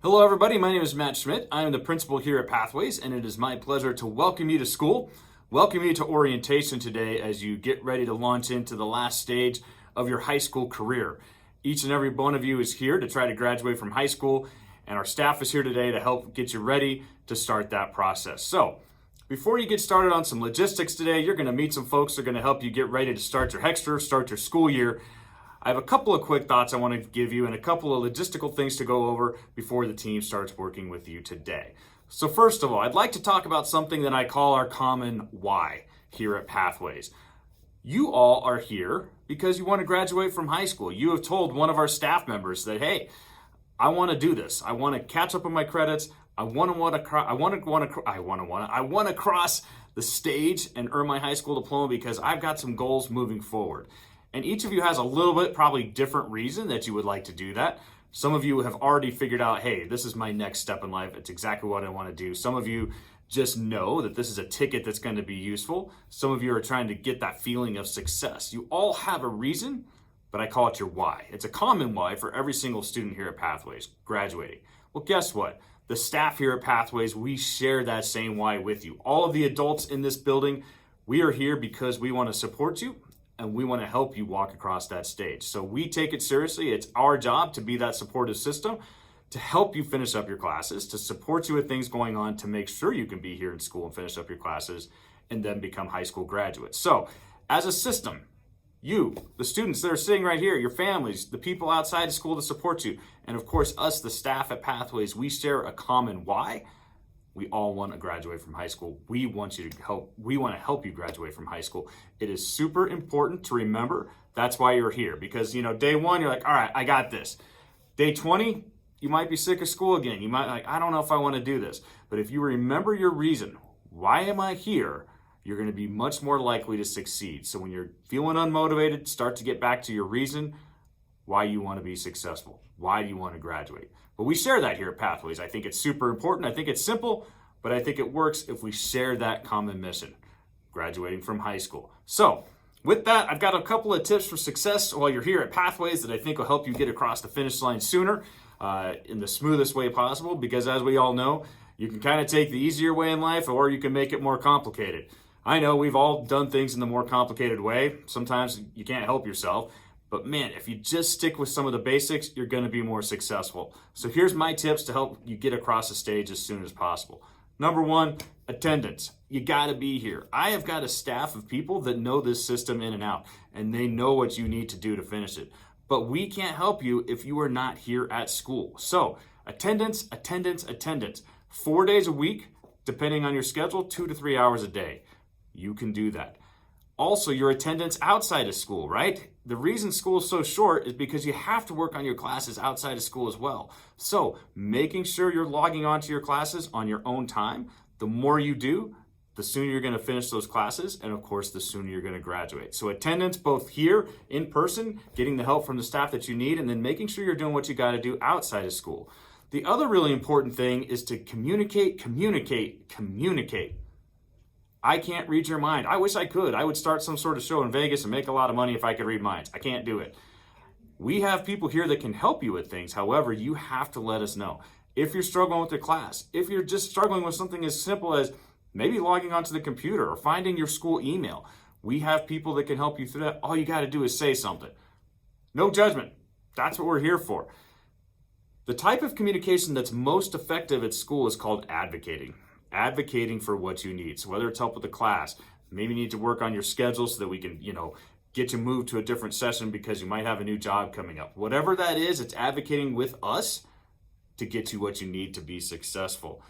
Hello, everybody. My name is Matt Schmidt. I am the principal here at Pathways, and it is my pleasure to welcome you to school, welcome you to orientation today as you get ready to launch into the last stage of your high school career. Each and every one of you is here to try to graduate from high school, and our staff is here today to help get you ready to start that process. So, before you get started on some logistics today, you're going to meet some folks that are going to help you get ready to start your Hexter, start your school year. I have a couple of quick thoughts I want to give you and a couple of logistical things to go over before the team starts working with you today. So first of all, I'd like to talk about something that I call our common why here at Pathways. You all are here because you want to graduate from high school. You have told one of our staff members that, hey, I want to do this. I want to catch up on my credits. I want to cross the stage and earn my high school diploma because I've got some goals moving forward. And each of you has a little bit, probably different reason that you would like to do that. Some of you have already figured out, hey, this is my next step in life. It's exactly what I want to do. Some of you just know that this is a ticket that's going to be useful. Some of you are trying to get that feeling of success. You all have a reason, but I call it your why. It's a common why for every single student here at Pathways graduating. Well, guess what? The staff here at Pathways, we share that same why with you. All of the adults in this building, we are here because we want to support you and we want to help you walk across that stage. So we take it seriously. It's our job to be that supportive system, to help you finish up your classes, to support you with things going on, to make sure you can be here in school and finish up your classes and then become high school graduates. So as a system, you, the students that are sitting right here, your families, the people outside of school to support you, and of course us, the staff at Pathways, we share a common why. We all want to graduate from high school. We want to help you graduate from high school. It is super important to remember that's why you're here. Because, day one, you're like, all right, I got this. Day 20, you might be sick of school again. You might I don't know if I want to do this. But if you remember your reason, why am I here? You're going to be much more likely to succeed. So when you're feeling unmotivated, start to get back to your reason, why you want to be successful. Why do you want to graduate? But we share that here at Pathways. I think it's super important. I think it's simple, but I think it works if we share that common mission, graduating from high school. So with that, I've got a couple of tips for success while you're here at Pathways that I think will help you get across the finish line sooner in the smoothest way possible, because as we all know, you can kind of take the easier way in life or you can make it more complicated. I know we've all done things in the more complicated way. Sometimes you can't help yourself. But man, if you just stick with some of the basics, you're going to be more successful. So here's my tips to help you get across the stage as soon as possible. Number one, attendance. You got to be here. I have got a staff of people that know this system in and out, and they know what you need to do to finish it. But we can't help you if you are not here at school. So attendance. 4 days a week, depending on your schedule, 2 to 3 hours a day. You can do that. Also, your attendance outside of school, right? The reason school is so short is because you have to work on your classes outside of school as well. So making sure you're logging onto your classes on your own time, the more you do, the sooner you're going to finish those classes, and of course, the sooner you're going to graduate. So attendance both here in person, getting the help from the staff that you need, and then making sure you're doing what you got to do outside of school. The other really important thing is to communicate. I can't read your mind. I wish I could. I would start some sort of show in Vegas and make a lot of money if I could read minds. I can't do it. We have people here that can help you with things. However, you have to let us know. If you're struggling with your class, if you're just struggling with something as simple as maybe logging onto the computer or finding your school email, we have people that can help you through that. All you got to do is say something. No judgment. That's what we're here for. The type of communication that's most effective at school is called advocating. Advocating for what you need. So whether it's help with the class, maybe you need to work on your schedule so that we can, get you moved to a different session because you might have a new job coming up. Whatever that is, it's advocating with us to get you what you need to be successful.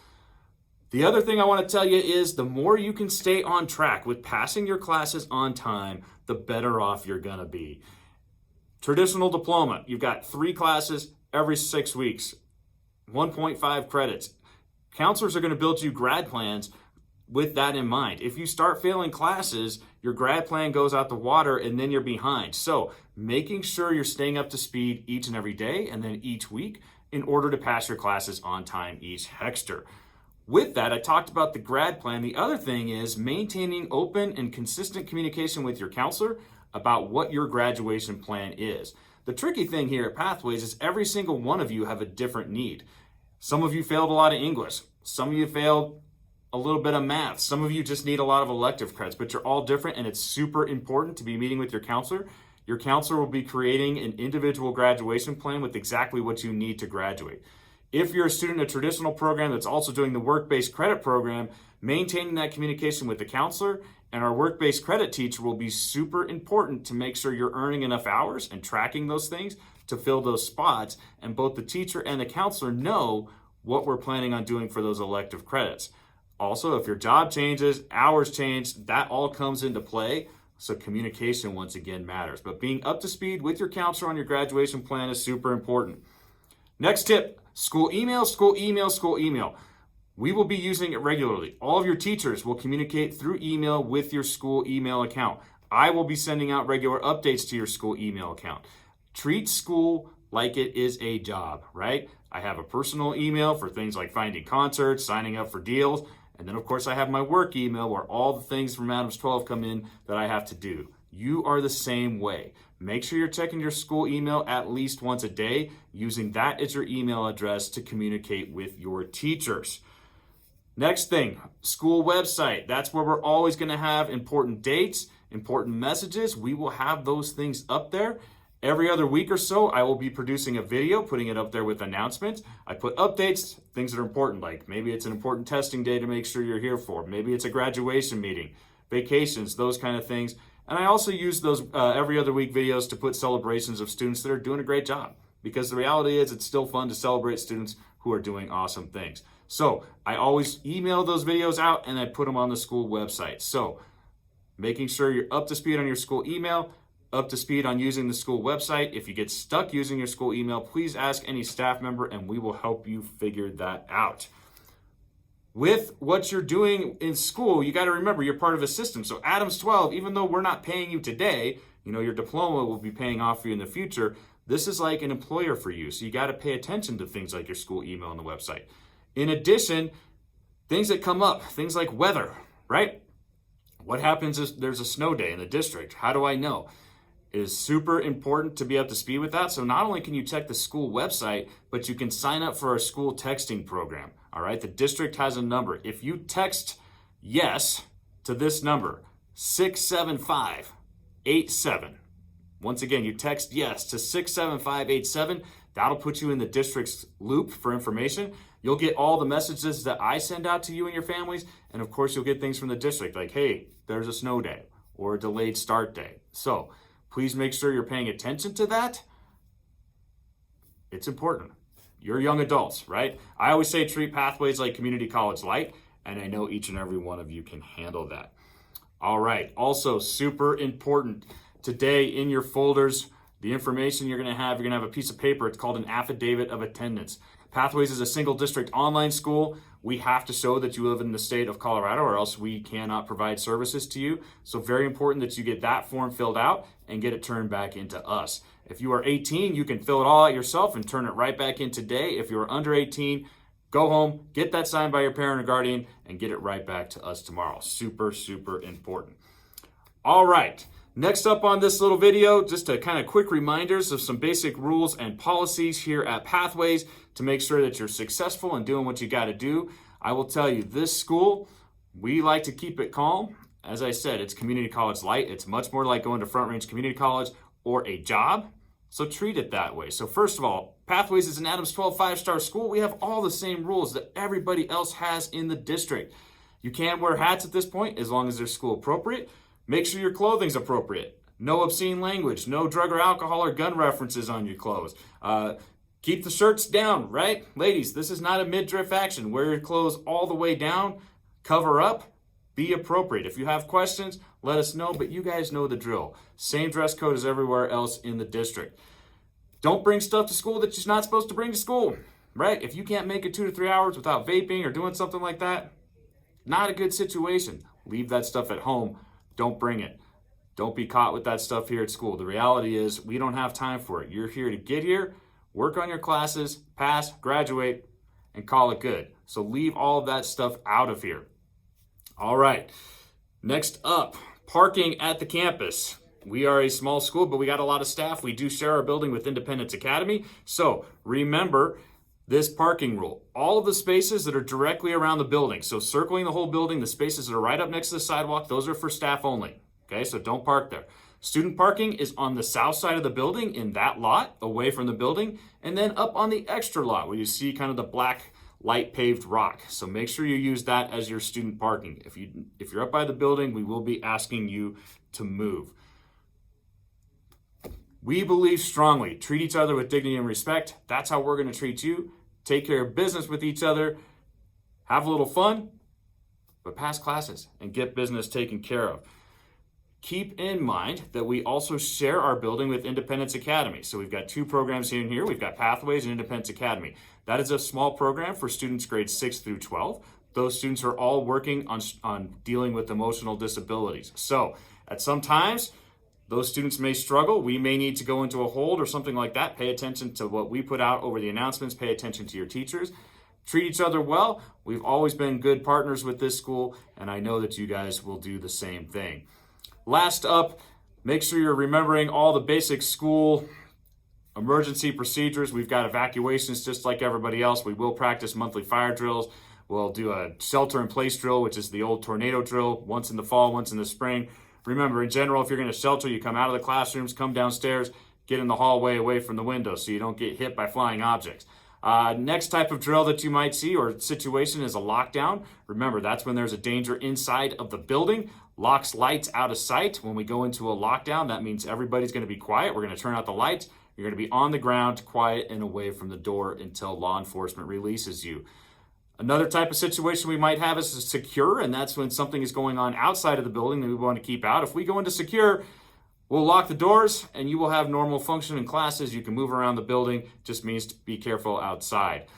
The other thing I want to tell you is the more you can stay on track with passing your classes on time, the better off you're going to be. Traditional diploma, you've got 3 classes every 6 weeks, 1.5 credits. Counselors are going to build you grad plans with that in mind. If you start failing classes, your grad plan goes out the water and then you're behind. So making sure you're staying up to speed each and every day and then each week in order to pass your classes on time each Hexter. With that, I talked about the grad plan. The other thing is maintaining open and consistent communication with your counselor about what your graduation plan is. The tricky thing here at Pathways is every single one of you have a different need. Some of you failed a lot of English. Some of you failed a little bit of math. Some of you just need a lot of elective credits, but you're all different, and it's super important to be meeting with your counselor. Your counselor will be creating an individual graduation plan with exactly what you need to graduate. If you're a student in a traditional program that's also doing the work-based credit program, maintaining that communication with the counselor and our work-based credit teacher will be super important to make sure you're earning enough hours and tracking those things to fill those spots. And both the teacher and the counselor know what we're planning on doing for those elective credits. Also, if your job changes, hours change, that all comes into play. So communication, once again, matters. But being up to speed with your counselor on your graduation plan is super important. Next tip, school email, school email, school email. We will be using it regularly. All of your teachers will communicate through email with your school email account. I will be sending out regular updates to your school email account. Treat school like it is a job, right? I have a personal email for things like finding concerts, signing up for deals. And then, of course, I have my work email where all the things from Adams 12 come in that I have to do. You are the same way. Make sure you're checking your school email at least once a day, using that as your email address to communicate with your teachers. Next thing, school website. That's where we're always going to have important dates, important messages. We will have those things up there. Every other week or so, I will be producing a video, putting it up there with announcements. I put updates, things that are important, like maybe it's an important testing day to make sure you're here for. Maybe it's a graduation meeting, vacations, those kind of things. And I also use those every other week videos to put celebrations of students that are doing a great job. Because the reality is it's still fun to celebrate students who are doing awesome things. So I always email those videos out and I put them on the school website. So making sure you're up to speed on your school email, up to speed on using the school website. If you get stuck using your school email, please ask any staff member and we will help you figure that out. With what you're doing in school, you got to remember you're part of a system. So Adams 12, even though we're not paying you today, your diploma will be paying off for you in the future. This is like an employer for you. So you got to pay attention to things like your school email and the website. In addition, things that come up, things like weather, right? What happens if there's a snow day in the district? How do I know? It is super important to be up to speed with that. So not only can you check the school website, but you can sign up for our school texting program. All right, the district has a number. If you text yes to this number, 67587. Once again, you text yes to 67587. That'll put you in the district's loop for information. You'll get all the messages that I send out to you and your families. And of course, you'll get things from the district like, hey, there's a snow day or a delayed start day. So please make sure you're paying attention to that. It's important. You're young adults, right? I always say treat Pathways like community college light, and I know each and every one of you can handle that. All right, also super important, today in your folders, the information you're gonna have a piece of paper. It's called an affidavit of attendance. Pathways is a single district online school. We have to show that you live in the state of Colorado or else we cannot provide services to you. So very important that you get that form filled out and get it turned back into us. If you are 18, you can fill it all out yourself and turn it right back in today. If you're under 18, go home, get that signed by your parent or guardian, and get it right back to us tomorrow. Super, super important. All right, next up on this little video, just a kind of quick reminders of some basic rules and policies here at Pathways to make sure that you're successful and doing what you got to do. I will tell you, this school, we like to keep it calm. As I said, it's community college light. It's much more like going to Front Range Community College or a job. So treat it that way. So first of all, Pathways is an Adams 12 5-star school. We have all the same rules that everybody else has in the district. You can wear hats at this point as long as they're school appropriate. Make sure your clothing's appropriate. No obscene language, no drug or alcohol or gun references on your clothes. Keep the shirts down, right? Ladies, this is not a midriff action. Wear your clothes all the way down, cover up, be appropriate. If you have questions, let us know, but you guys know the drill. Same dress code as everywhere else in the district. Don't bring stuff to school that you're not supposed to bring to school, right? If you can't make it 2 to 3 hours without vaping or doing something like that, not a good situation. Leave that stuff at home. Don't bring it. Don't be caught with that stuff here at school. The reality is we don't have time for it. You're here to get here, work on your classes, pass, graduate, and call it good. So leave all of that stuff out of here. All right, next up, parking at the campus. We are a small school, but we got a lot of staff. We do share our building with Independence Academy. So remember this parking rule. All of the spaces that are directly around the building, so circling the whole building, the spaces that are right up next to the sidewalk, those are for staff only. Okay, so don't park there. Student parking is on the south side of the building in that lot, away from the building, and then up on the extra lot where you see kind of the black light paved rock. So make sure you use that as your student parking. If you're up by the building, we will be asking you to move. We believe strongly, treat each other with dignity and respect. That's how we're going to treat you. Take care of business with each other. Have a little fun, but pass classes and get business taken care of. Keep in mind that we also share our building with Independence Academy. So we've got two programs in here. We've got Pathways and Independence Academy. That is a small program for students grades 6 through 12. Those students are all working on dealing with emotional disabilities. So at some times, those students may struggle. We may need to go into a hold or something like that. Pay attention to what we put out over the announcements. Pay attention to your teachers. Treat each other well. We've always been good partners with this school, and I know that you guys will do the same thing. Last up, make sure you're remembering all the basic school emergency procedures. We've got evacuations just like everybody else. We will practice monthly fire drills. We'll do a shelter-in-place drill, which is the old tornado drill, once in the fall, once in the spring. Remember, in general, if you're going to shelter, you come out of the classrooms, come downstairs, get in the hallway away from the window so you don't get hit by flying objects. Next type of drill that you might see or situation is a lockdown. Remember, that's when there's a danger inside of the building. Locks lights out of sight. When we go into a lockdown, that means everybody's going to be quiet. We're going to turn out the lights. You're going to be on the ground, quiet and away from the door until law enforcement releases you. Another type of situation we might have is secure, and that's when something is going on outside of the building that we want to keep out. If we go into secure, we'll lock the doors and you will have normal functioning classes. You can move around the building, just means to be careful outside.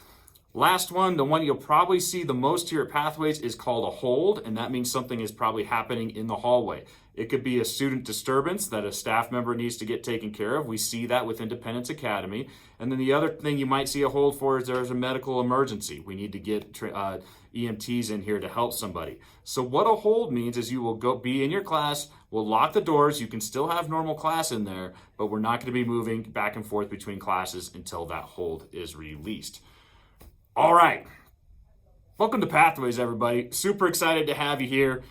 Last one, the one you'll probably see the most here at Pathways is called a hold, and that means something is probably happening in the hallway. It could be a student disturbance that a staff member needs to get taken care of. We see that with Independence Academy. And then the other thing you might see a hold for is there's a medical emergency. We need to get EMTs in here to help somebody. So what a hold means is you will be in your class, we'll lock the doors, you can still have normal class in there, but we're not going to be moving back and forth between classes until that hold is released. All right. Welcome to Pathways, everybody. Super excited to have you here.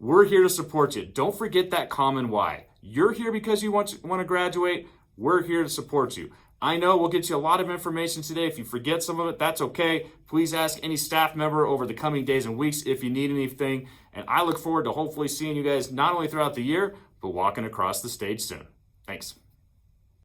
We're here to support you. Don't forget that common why. You're here because you want to graduate. We're here to support you. I know we'll get you a lot of information today. If you forget some of it, that's okay. Please ask any staff member over the coming days and weeks if you need anything. And I look forward to hopefully seeing you guys not only throughout the year, but walking across the stage soon. Thanks.